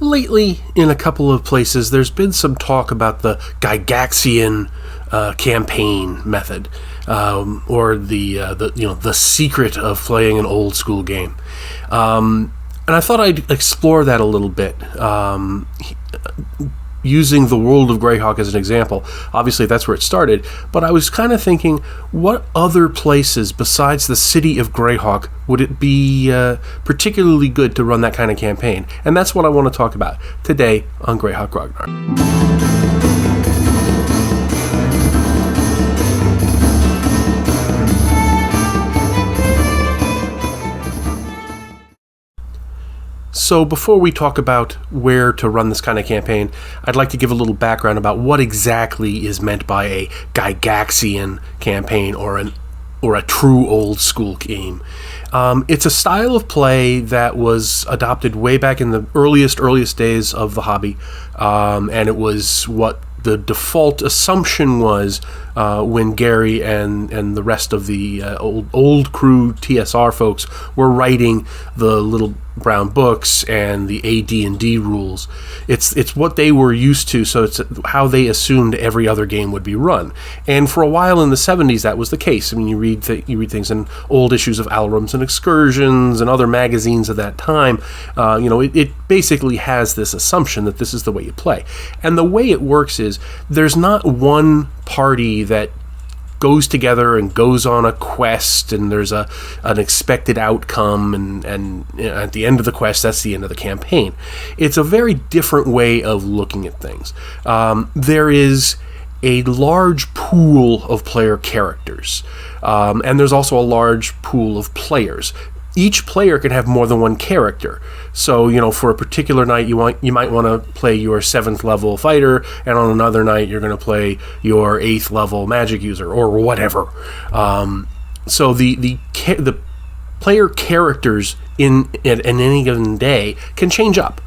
lately, in a couple of places, there's been some talk about the Gygaxian campaign method, or the secret of playing an old school game. And I thought I'd explore that a little bit, using the World of Greyhawk as an example. Obviously, that's where it started, but I was kind of thinking, what other places besides the city of Greyhawk would it be particularly good to run that kind of campaign? And that's what I want to talk about today on Greyhawk Grognard. So before we talk about where to run this kind of campaign, I'd like to give a little background about what exactly is meant by a Gygaxian campaign or a true old school game. It's a style of play that was adopted way back in the earliest days of the hobby, and it was what the default assumption was when Gary and the rest of the old crew TSR folks were writing the little brown books and the AD&D rules. It's what they were used to, so it's how they assumed every other game would be run. And for a while in the 70s, that was the case. I mean, you read things in old issues of Alrums and Excursions and other magazines of that time. It basically has this assumption that this is the way you play. And the way it works is there's not one party that goes together and goes on a quest, and there's an expected outcome, and at the end of the quest, that's the end of the campaign. It's a very different way of looking at things. There is a large pool of player characters, and there's also a large pool of players. Each player can have more than one character. So, for a particular night, you might want to play your 7th level fighter, and on another night, you're going to play your 8th level magic user, or whatever. So the player characters in any given day can change up.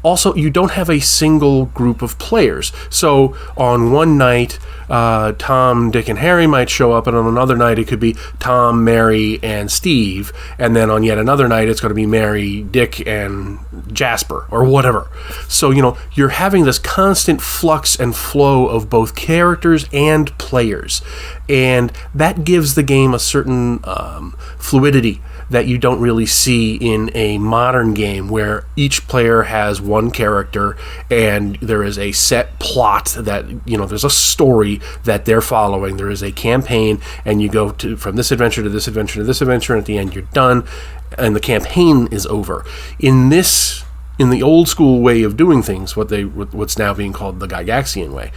Also, you don't have a single group of players. So on one night, Tom, Dick, and Harry might show up, and on another night it could be Tom, Mary, and Steve, and then on yet another night it's going to be Mary, Dick, and Jasper, or whatever. So, you're having this constant flux and flow of both characters and players, and that gives the game a certain fluidity that you don't really see in a modern game, where each player has one character and there is a set plot that, there's a story that they're following. There is a campaign, and you go from this adventure to this adventure to this adventure, and at the end you're done, and the campaign is over. In the old school way of doing things, what's now being called the Gygaxian way,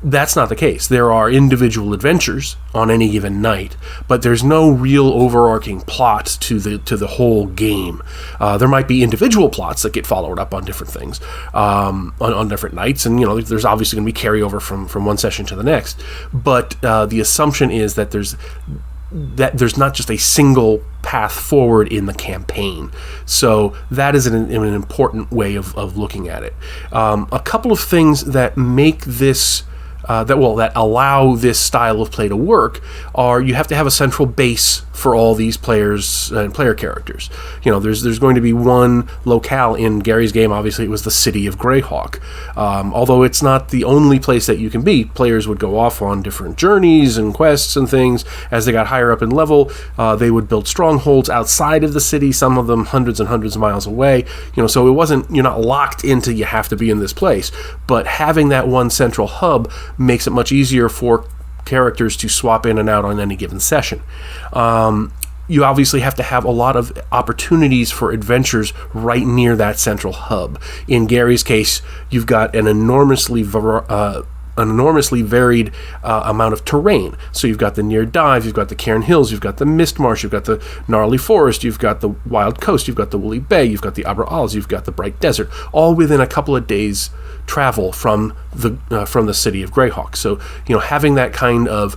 that's not the case. There are individual adventures on any given night, but there's no real overarching plot to the whole game. There might be individual plots that get followed up on different things on different nights, and there's obviously going to be carryover from one session to the next. But the assumption is that there's not just a single path forward in the campaign. So that is an important way of looking at it. A couple of things that make this that allow this style of play to work are you have to have a central base for all these players and player characters. There's going to be one locale. In Gary's game, obviously, it was the city of Greyhawk. Although it's not the only place that you can be, players would go off on different journeys and quests and things. As they got higher up in level, they would build strongholds outside of the city, some of them hundreds and hundreds of miles away. So you're not locked into you have to be in this place. But having that one central hub makes it much easier for characters to swap in and out on any given session. You obviously have to have a lot of opportunities for adventures right near that central hub. In Gary's case, you've got an enormously varied amount of terrain. So you've got the Near Dive, you've got the Cairn Hills, you've got the Mist Marsh, you've got the Gnarly Forest, you've got the Wild Coast, you've got the Woolly Bay, you've got the Abra Isles, you've got the Bright Desert, all within a couple of days' travel from the city of Greyhawk. So having that kind of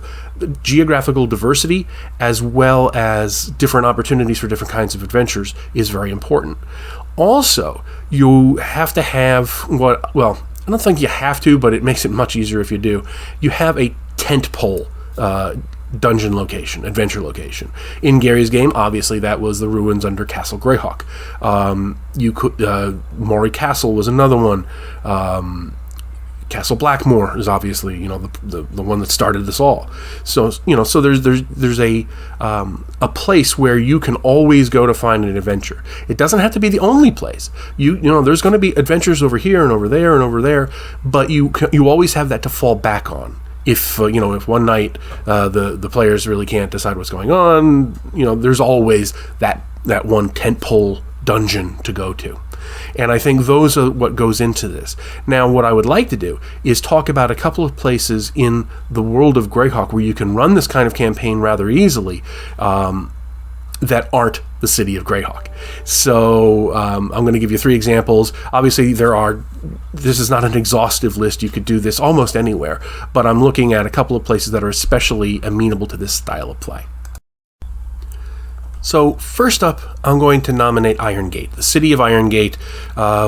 geographical diversity as well as different opportunities for different kinds of adventures is very important. Also, you have to have I don't think you have to, but it makes it much easier if you do. You have a tent pole dungeon location, adventure location. In Gary's game, obviously, that was the ruins under Castle Greyhawk. You could Moray Castle was another one. Castle Blackmore is obviously, the one that started this all. So, so there's a place where you can always go to find an adventure. It doesn't have to be the only place. There's going to be adventures over here and over there and over there, but you always have that to fall back on. If one night the players really can't decide what's going on, there's always that one tentpole dungeon to go to. And I think those are what goes into this. Now, what I would like to do is talk about a couple of places in the World of Greyhawk where you can run this kind of campaign rather easily that aren't the city of Greyhawk. So I'm going to give you 3 examples. Obviously, this is not an exhaustive list. You could do this almost anywhere, but I'm looking at a couple of places that are especially amenable to this style of play. So first up, I'm going to nominate Irongate, the city of Irongate,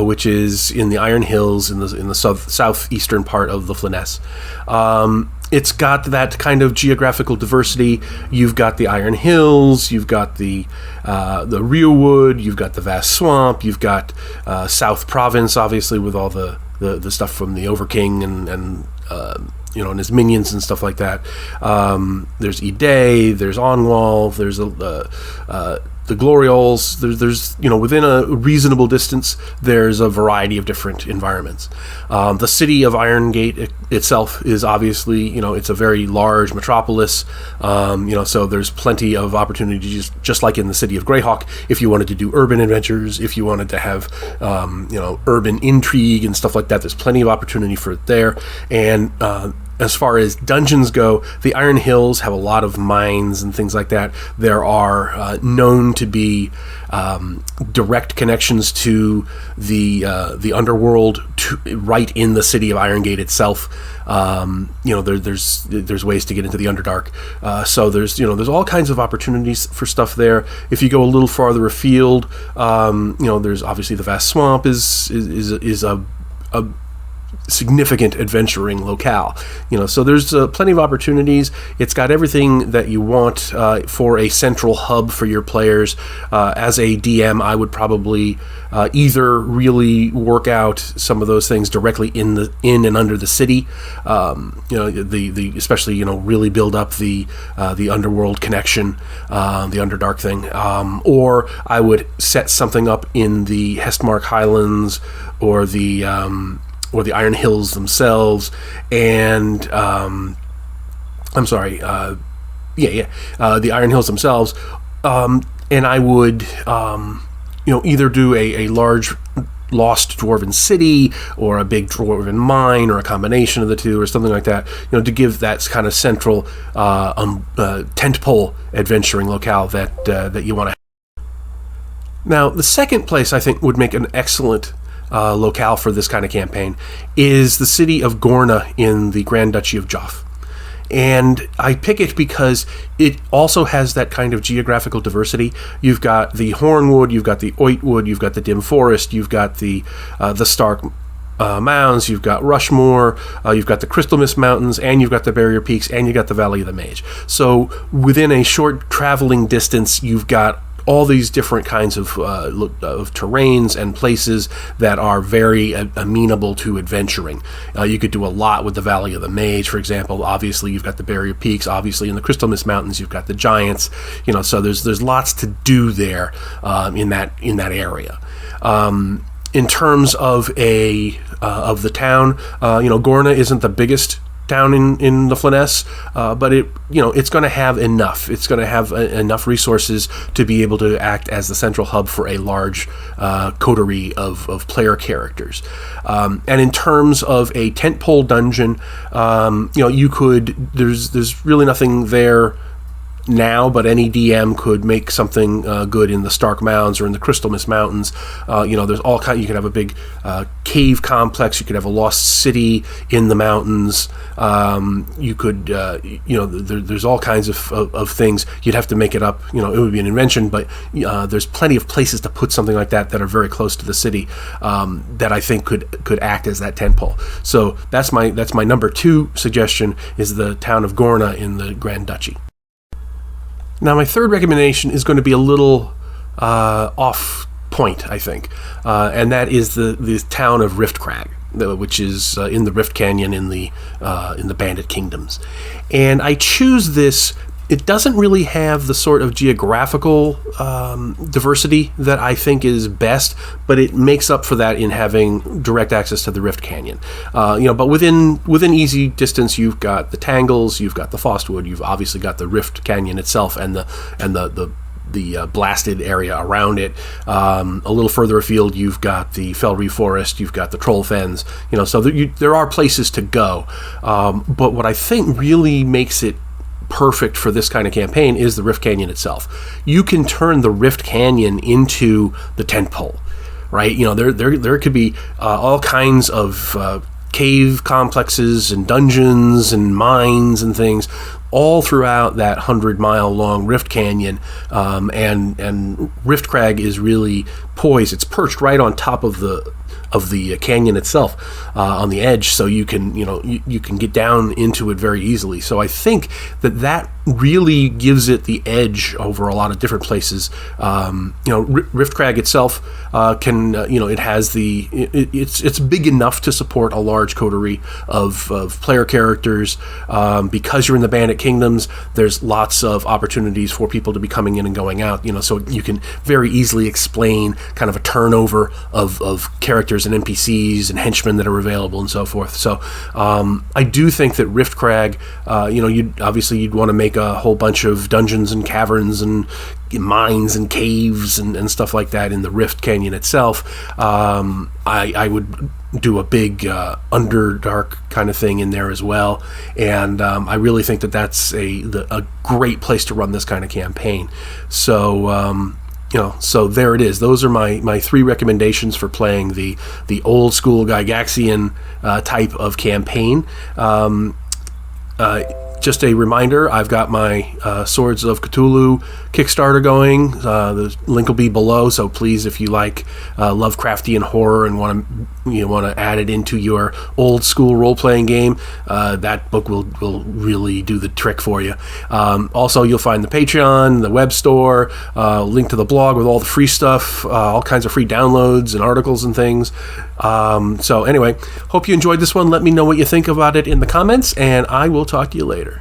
which is in the Iron Hills in the southeastern part of the Flyness. It's got that kind of geographical diversity. You've got the Iron Hills, you've got the Rearwood, you've got the vast swamp, you've got South Province, obviously, with all the stuff from the Overking and his minions and stuff like that. There's Ide, there's Onwall, there's the Glorioles. There's within a reasonable distance, there's a variety of different environments. The city of Irongate itself is obviously, it's a very large metropolis. So there's plenty of opportunities, just like in the city of Greyhawk, if you wanted to do urban adventures, if you wanted to have, urban intrigue and stuff like that. There's plenty of opportunity for it there. And as far as dungeons go, the Iron Hills have a lot of mines and things like that. There are known to be direct connections to the underworld right in the city of Irongate itself. There's ways to get into the Underdark. So there's all kinds of opportunities for stuff there. If you go a little farther afield, there's obviously the vast swamp is a significant adventuring locale. So there's plenty of opportunities. It's got everything that you want for a central hub for your players. As a DM, I would probably either really work out some of those things directly in and under the city, especially really build up the underworld connection, the Underdark thing, or I would set something up in the Hestmark Highlands or the Iron Hills themselves, and the Iron Hills themselves, and I would either do a large lost dwarven city or a big dwarven mine or a combination of the two or something like that, to give that kind of central tentpole adventuring locale that you want to. Now, the second place I think would make an excellent locale for this kind of campaign is the city of Gorna in the Grand Duchy of Geoff. And I pick it because it also has that kind of geographical diversity. You've got the Hornwood, you've got the Oitwood, you've got the Dim Forest, you've got the Stark Mounds, you've got Rushmore, you've got the Crystal Mist Mountains, and you've got the Barrier Peaks, and you've got the Valley of the Mage. So within a short traveling distance, you've got all these different kinds of terrains and places that are very amenable to adventuring. You could do a lot with the Valley of the Mage, for example. Obviously, you've got the Barrier Peaks. Obviously, in the Crystal Mist Mountains, you've got the Giants. So there's lots to do there in that area. In terms of the town, Gorna isn't the biggest town in the Flyness, but it's going to have enough. It's going to have enough resources to be able to act as the central hub for a large coterie of player characters. And in terms of a tentpole dungeon, you could. There's really nothing there now, but any DM could make something good in the Stark Mounds or in the Crystal Mist Mountains. There's all kind. You could have a big cave complex. You could have a lost city in the mountains. You could, there's all kinds of things. You'd have to make it up. It would be an invention, but there's plenty of places to put something like that are very close to the city that I think could act as that tentpole. So that's my number 2 suggestion is the town of Gorna in the Grand Duchy. Now, my third recommendation is going to be a little off point, I think, and that is the town of Riftcrag, which is in the Rift Canyon in the Bandit Kingdoms. And I choose this. It doesn't really have the sort of geographical diversity that I think is best, but it makes up for that in having direct access to the Rift Canyon. But within easy distance, you've got the Tangles, you've got the Frostwood, you've obviously got the Rift Canyon itself, and the blasted area around it. A little further afield, you've got the Felry Forest, you've got the Troll Fens. So there are places to go. But what I think really makes it perfect for this kind of campaign is the Rift Canyon itself. You can turn the Rift Canyon into the tentpole, right? There could be all kinds of cave complexes and dungeons and mines and things all throughout that 100-mile long Rift Canyon, and Riftcrag is really poised. It's perched right on top of the canyon itself, on the edge, so you can you can get down into it very easily. So I think that really gives it the edge over a lot of different places. Riftcrag itself can it has it's big enough to support a large coterie of player characters. Because you're in the Bandit Kingdoms, there's lots of opportunities for people to be coming in and going out. So you can very easily explain kind of a turnover of characters and NPCs and henchmen that are available and so forth. So I do think that Riftcrag, you'd want to make a whole bunch of dungeons and caverns and mines and caves and stuff like that in the Rift Canyon itself. I would do a big Underdark kind of thing in there as well, and I really think that's a great place to run this kind of campaign. So so there it is. Those are my three recommendations for playing the old school Gygaxian type of campaign. Just a reminder, I've got my Swords of Cthulhu Kickstarter going. The link will be below, so please, if you like Lovecraftian horror and want to add it into your old school role-playing game, that book will really do the trick for you. Also, you'll find the Patreon, the web store, link to the blog with all the free stuff, all kinds of free downloads and articles and things. So anyway, hope you enjoyed this one. Let me know what you think about it in the comments, and I will talk to you later.